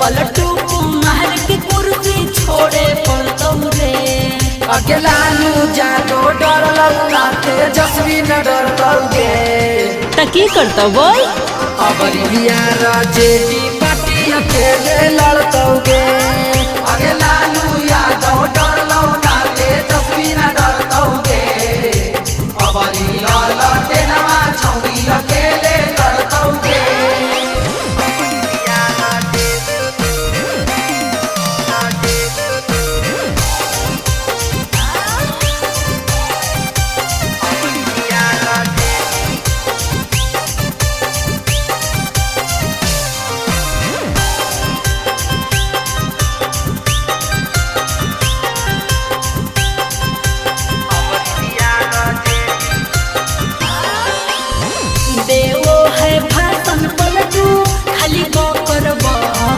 पलटू कुमार की कुर्सी छोड़े पड़तौ रे। अकेला नू जादो डर लगता तेजस्वी न डरतौगे त की करतौ बोल। अब बिहार जेडी पार्टी अकेले लड़तौगे।